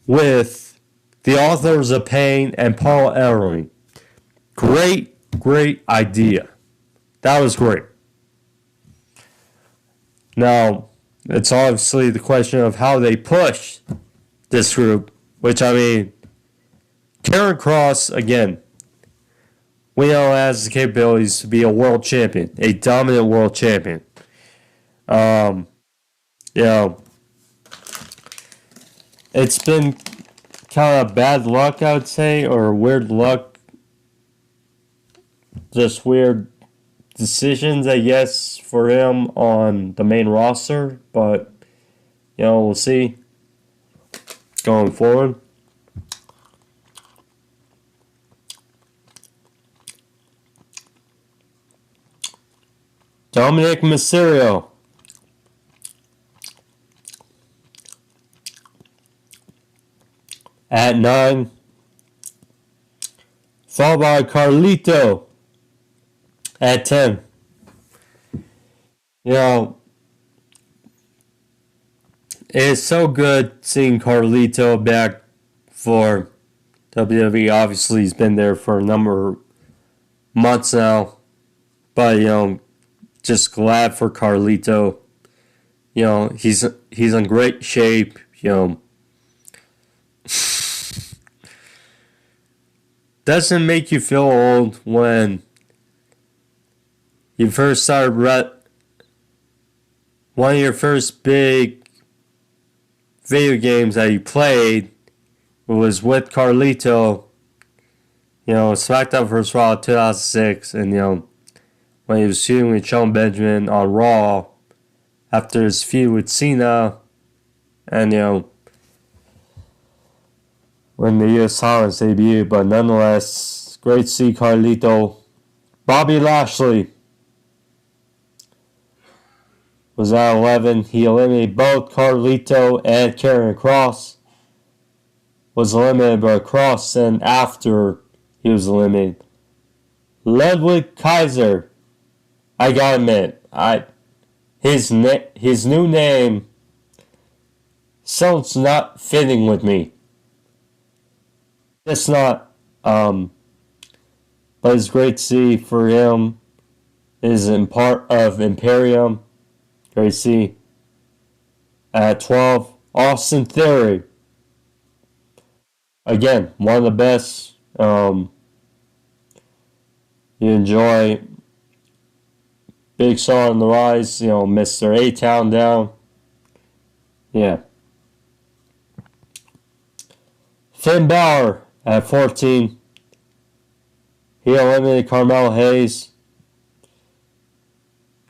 with the Authors of Pain and Paul Ellering. Great idea. That was great. Now, it's obviously the question of how they push this group, which, I mean, Karen Cross, again, we know has the capabilities to be a world champion, a dominant world champion. It's been kind of bad luck, I would say, or weird luck. Just weird decisions, I guess, for him on the main roster. But, we'll see going forward. Dominic Mysterio at 9, followed by Carlito at 10. It's so good seeing Carlito back for WWE. Obviously, he's been there for a number of months now, but just glad for Carlito. He's in great shape. Doesn't make you feel old when you first started one of your first big video games that you played was with Carlito, SmackDown vs. Raw 2006, and, when he was feuding with Shelton Benjamin on Raw after his feud with Cena, and, when the U.S. Hollins debuted, but nonetheless, great to see Carlito. Bobby Lashley was at 11. He eliminated both Carlito and Karrion Kross. Was eliminated by Kross, and after he was eliminated, Ludwig Kaiser. I gotta admit, his new name sounds not fitting with me. It's not, but it's great to see for him. Is in part of Imperium. Great to see. At 12, Austin Theory. Again, one of the best. You enjoy Big Star on the Rise, Mr. A-Town down. Yeah. Finn Balor at 14. He eliminated Carmelo Hayes.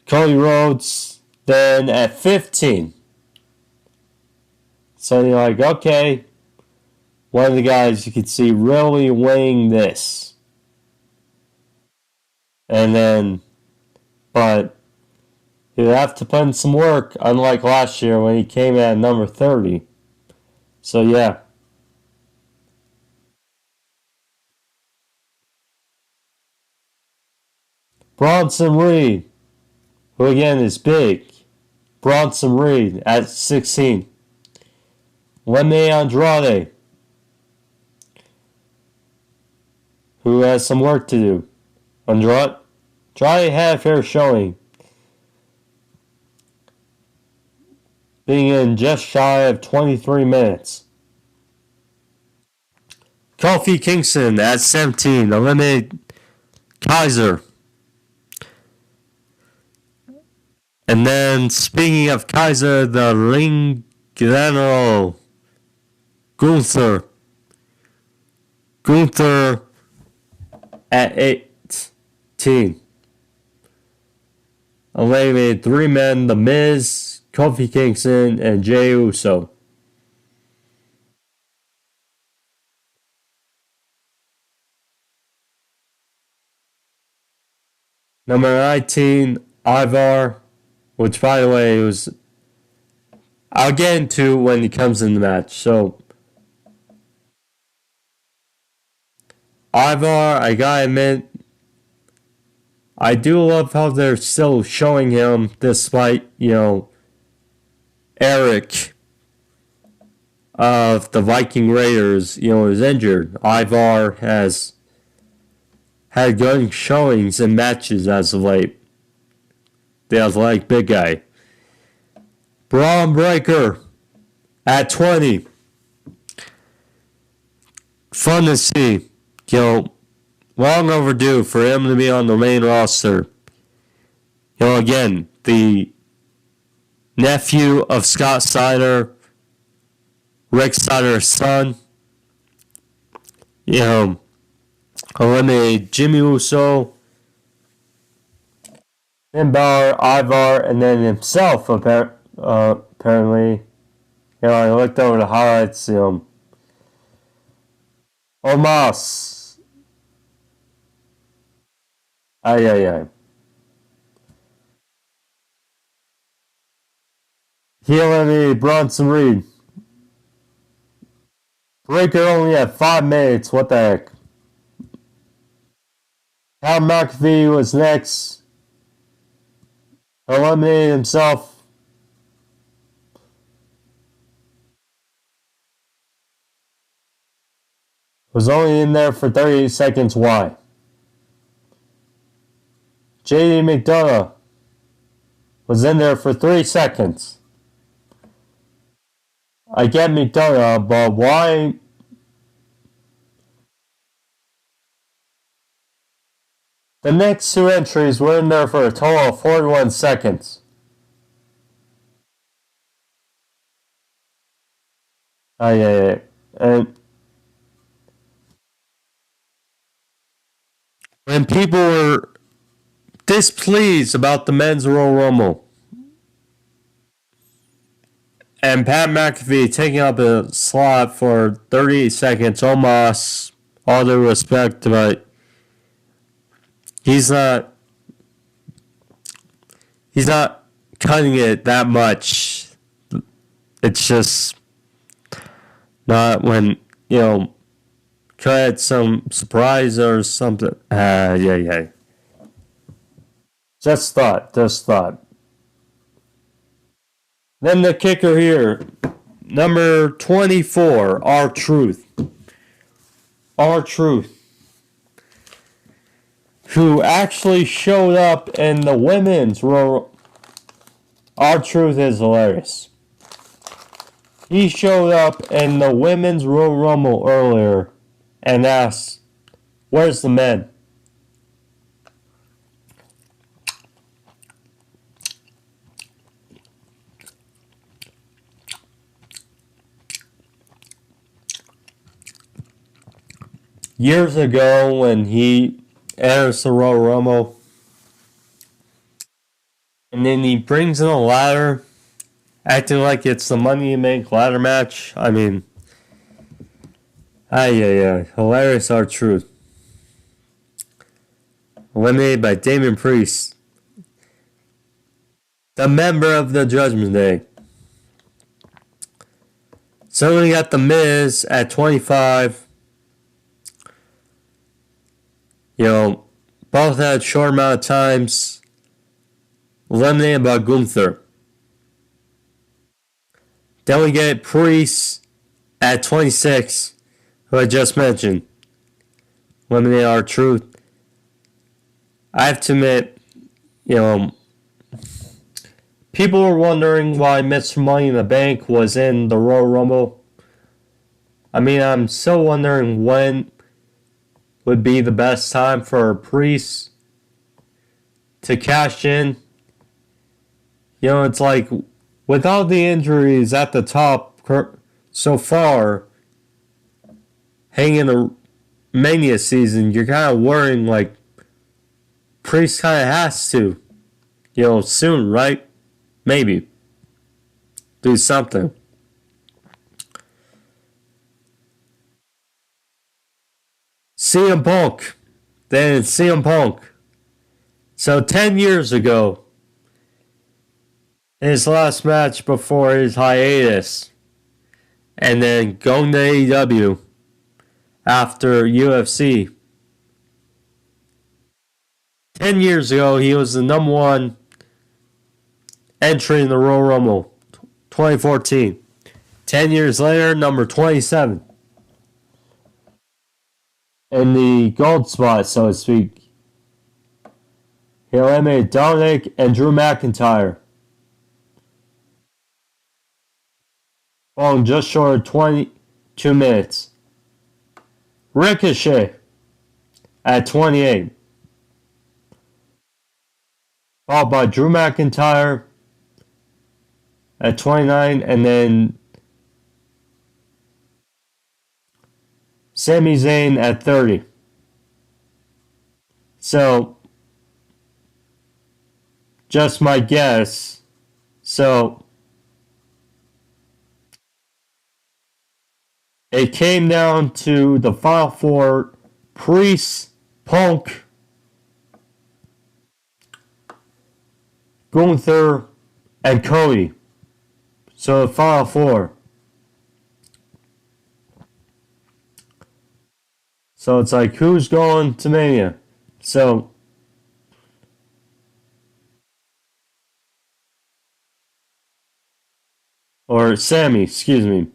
Cody Rhodes then at 15. So you're like, okay, one of the guys you could see really winning this. And then, but he would have to put in some work, unlike last year when he came at number 30. So yeah. Bronson Reed, who again is big. Bronson Reed at 16. Lemme Andrade, who has some work to do. Andrade had a fair showing, being in just shy of 23 minutes. Kofi Kingston at 17. Eliminated Kaiser. And then, speaking of Kaiser, the Ring General Gunther at 18. Eliminated 3 men, The Miz, Kofi Kingston, and Jey Uso. Number 19, Ivar, which, by the way, I'll get into when he comes in the match. So, Ivar, I gotta admit, I do love how they're still showing him despite, Eric of the Viking Raiders, is injured. Ivar has had good showings in matches as of late. The athletic big guy. Braun Breaker at 20. Fun to see. Long overdue for him to be on the main roster. Again, the nephew of Scott Steiner, Rick Steiner's son. Eliminated Jimmy Uso, Finn Balor, Ivar, and then himself, apparently. I looked over the highlights, Omos. Ay. He eliminated Bronson Reed. Breaker only had 5 minutes, what the heck. Pat McAfee was next. Eliminated himself. Was only in there for 30 seconds. Why? JD McDonough was in there for 3 seconds. I get McDonough, but why? The next two entries were in there for a total of 41 seconds. Yeah. And when people were displeased about the men's Royal Rumble and Pat McAfee taking up a slot for 38 seconds, almost all due respect, but he's not cutting it that much. It's just not when, cut some surprise or something. Yeah. Just thought. Then the kicker here, number 24, R-Truth. R-Truth. Who actually showed up in the women's Royal. R-Truth is hilarious. He showed up in the women's Royal Rumble earlier and asked, "Where's the men?" Years ago, when he enters the Royal Rumble, and then he brings in a ladder, acting like it's the Money in the Bank ladder match. I mean, yeah. Hilarious R-Truth. Eliminated by Damien Priest, the member of the Judgment Day. So we got The Miz at 25. Both had short amount of times. Eliminated by Gunther. Then we get Priest at 26, who I just mentioned. Eliminated R-Truth. I have to admit, people were wondering why Mr. Money in the Bank was in the Royal Rumble. I mean, I'm still wondering when would be the best time for Priest to cash in. It's like, with all the injuries at the top so far, hanging the Mania season, you're kind of worrying, like, Priest kind of has to, soon, right? Maybe. Do something. CM Punk. Then it's CM Punk. So 10 years ago, his last match before his hiatus, and then going to AEW after UFC. 10 years ago, he was the number one entry in the Royal Rumble, 2014. 10 years later, number 27. In the gold spot, so to speak. He eliminated Dominic and Drew McIntyre. Falling just short of 22 minutes. Ricochet at 28. Followed by Drew McIntyre at 29, and then Sami Zayn at 30. So, just my guess. So, it came down to the final four: Priest, Punk, Gunther, and Cody. So the final four. So it's like, who's going to Mania? So, or Sammy, excuse me.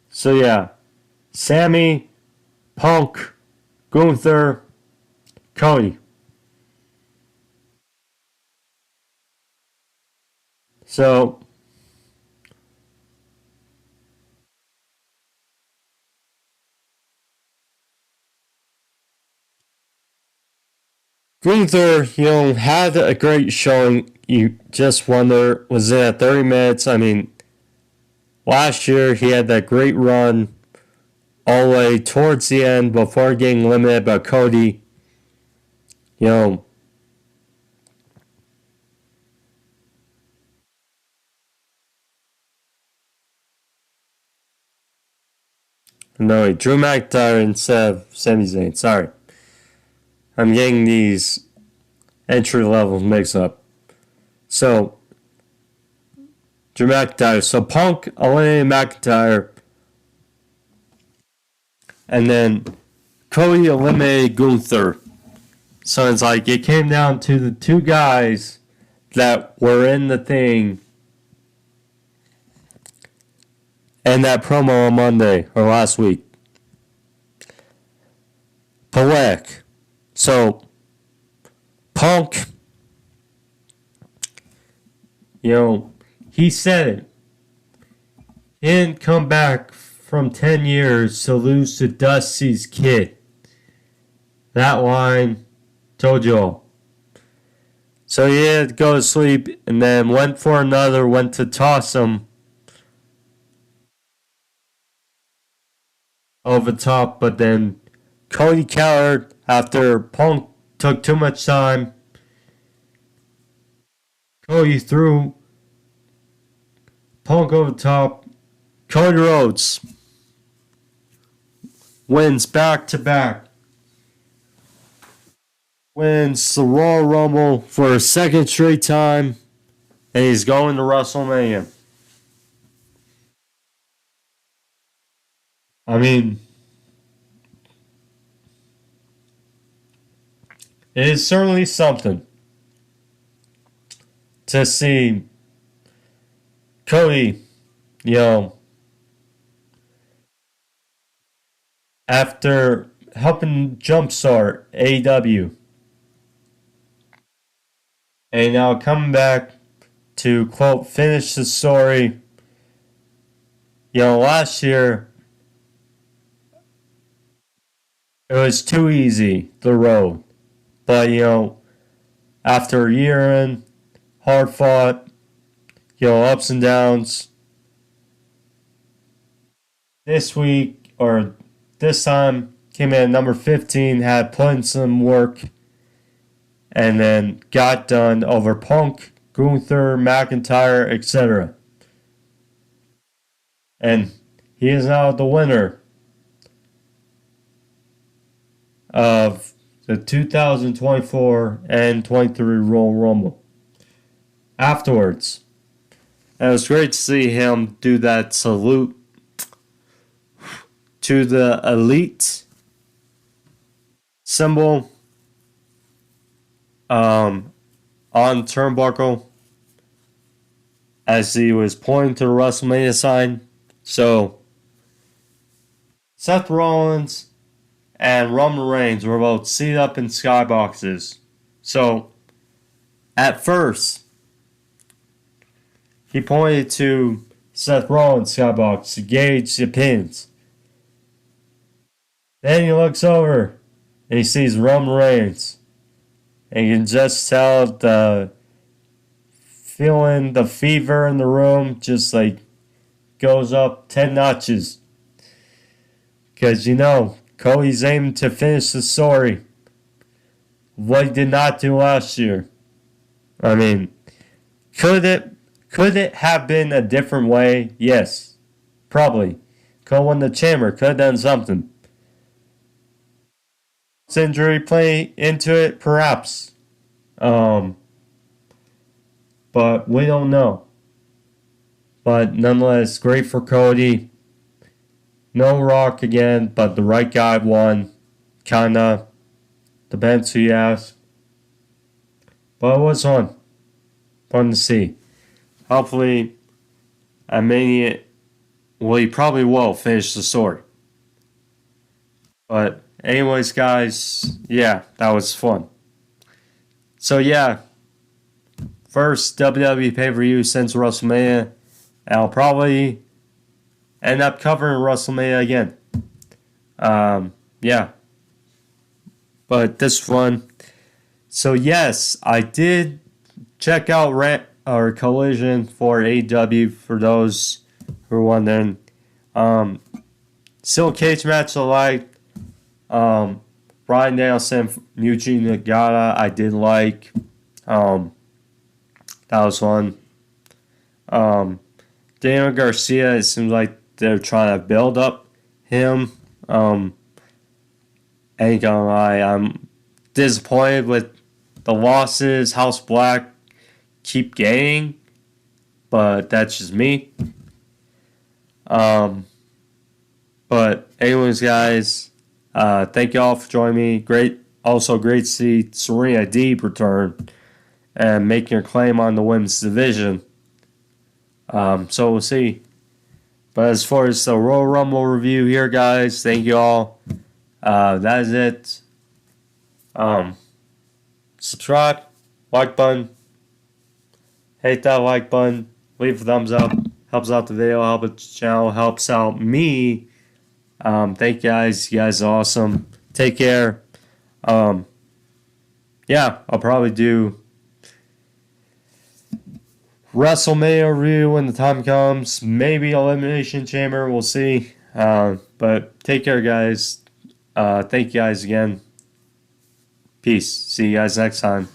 So yeah, Sammy, Punk, Gunther, Cody. So, Gunther, had a great showing. You just wonder, was it at 30 minutes? I mean, last year he had that great run all the way towards the end before getting limited by Cody. No, Drew McIntyre instead of Sami Zayn. Sorry. I'm getting these entry levels mixed up. So, Drew McIntyre. So, Punk eliminated McIntyre. And then Cody eliminated Gunther. So, it's like it came down to the two guys that were in the thing. And that promo on Monday, or last week. Poetic. So, Punk, he said it. He didn't come back from 10 years to lose to Dusty's kid. That line told you all. So he had to go to sleep and then went for another, went to toss him over the top, but then Cody countered after Punk took too much time. Cody threw Punk over the top. Cody Rhodes wins back-to-back. Wins the Royal Rumble for a second straight time. And he's going to WrestleMania. I mean, it is certainly something to see Cody, after helping jumpstart AEW, and now coming back to, quote, finish the story. Last year, it was too easy, the road. But, after a year in, hard fought, ups and downs. This week, or this time, came in at number 15, had put in some work, and then got done over Punk, Gunther, McIntyre, etc. And he is now the winner of the 2024 and 23 Royal Rumble. Afterwards, and it was great to see him do that salute to the elite symbol on turnbuckle as he was pointing to the WrestleMania sign. So, Seth Rollins and Roman Reigns were both seated up in skyboxes. So, at first, he pointed to Seth Rollins' skybox to gauge the pins. Then he looks over and he sees Roman Reigns. And you can just tell the feeling, the fever in the room just goes up 10 notches. Because Cody's aiming to finish the story. What he did not do last year. I mean, could it have been a different way? Yes. Probably. Could have won the chamber. Could have done something. Does injury play into it? Perhaps. But we don't know. But nonetheless, great for Cody. No Rock again, but the right guy won. Kinda. Depends who you ask. But it was fun. Fun to see. Hopefully, he probably will finish the story. But anyways, guys, yeah, that was fun. So yeah, first WWE pay-per-view since WrestleMania. And I'll probably end up covering WrestleMania again. Yeah. But this is fun. So yes, I did check out Collision for AEW for those who are wondering. Still a cage match I liked. Bryan Danielson, Yuji Nagata, I did like. That was fun. Daniel Garcia, it seems like they're trying to build up him. Ain't gonna lie, I'm disappointed with the losses. House Black keep gaining, but that's just me. But anyways, guys, thank you all for joining me. Great to see Serena Deeb return and making her claim on the women's division. So we'll see. But as far as the Royal Rumble review here, guys, thank you all. That is it. Subscribe, like button, hit that like button, leave a thumbs up. Helps out the video, helps the channel, helps out me. Thank you guys. You guys are awesome. Take care. Yeah, I'll probably do WrestleMania review when the time comes. Maybe Elimination Chamber. We'll see. But take care, guys. Thank you guys again. Peace. See you guys next time.